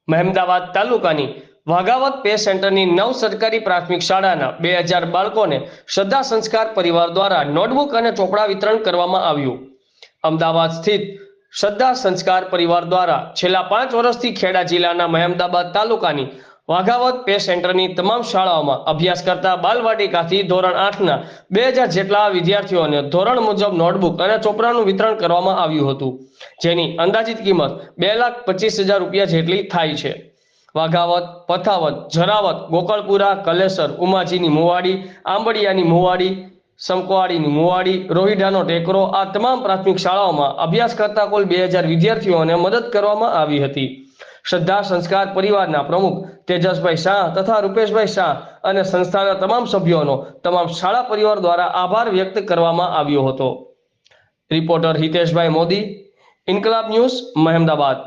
મહેમદાવાદ તાલુકાની વાઘાવત પે સેન્ટરની 9 સરકારી પ્રાથમિક શાળાના 2000 બાળકોને શ્રદ્ધા સંસ્કાર પરિવાર દ્વારા નોટબુક અને ચોપડા વિતરણ કરવામાં આવ્યું। અમદાવાદ સ્થિત શ્રદ્ધા સંસ્કાર પરિવાર દ્વારા છેલ્લા 5 વર્ષથી ખેડા જિલ્લાના મહેમદાવાદ તાલુકાની વાઘાવત પે સેન્ટરની તમામ શાળાઓમાં અભ્યાસ કરતા બાલવાટિકાથી ધોરણ 8ના 2000 જેટલા વિદ્યાર્થીઓને ધોરણ મુજબ નોટબુક અને ચોપડાનું વિતરણ કરવામાં આવ્યું હતું, જેની અંદાજિત કિંમત 2,25,000 રૂપિયા જેટલી થાય છે। વાઘાવત, પથાવત, જરાવત, ગોકળપુરા, કલેસર, ઉમાજીની મુવાડી, આંબડિયાની મુવાડી, સમકવાડીની મુવાડી, રોહિડાનો ટેકરો આ તમામ પ્રાથમિક શાળાઓમાં અભ્યાસ કરતા કુલ 2000 વિદ્યાર્થીઓને મદદ કરવામાં આવી હતી। શ્રદ્ધા સંસ્કાર પરિવારના પ્રમુખ તેજસભાઈ શાહ તથા રૂપેશભાઈ શાહ અને સંસ્થાના તમામ સભ્યોનો તમામ શાળા પરિવાર દ્વારા આભાર વ્યક્ત કરવામાં આવ્યો હતો। રિપોર્ટર હિતેશભાઈ મોદી, ઇન્કલાબ ન્યૂઝ, મહેમદાવાદ।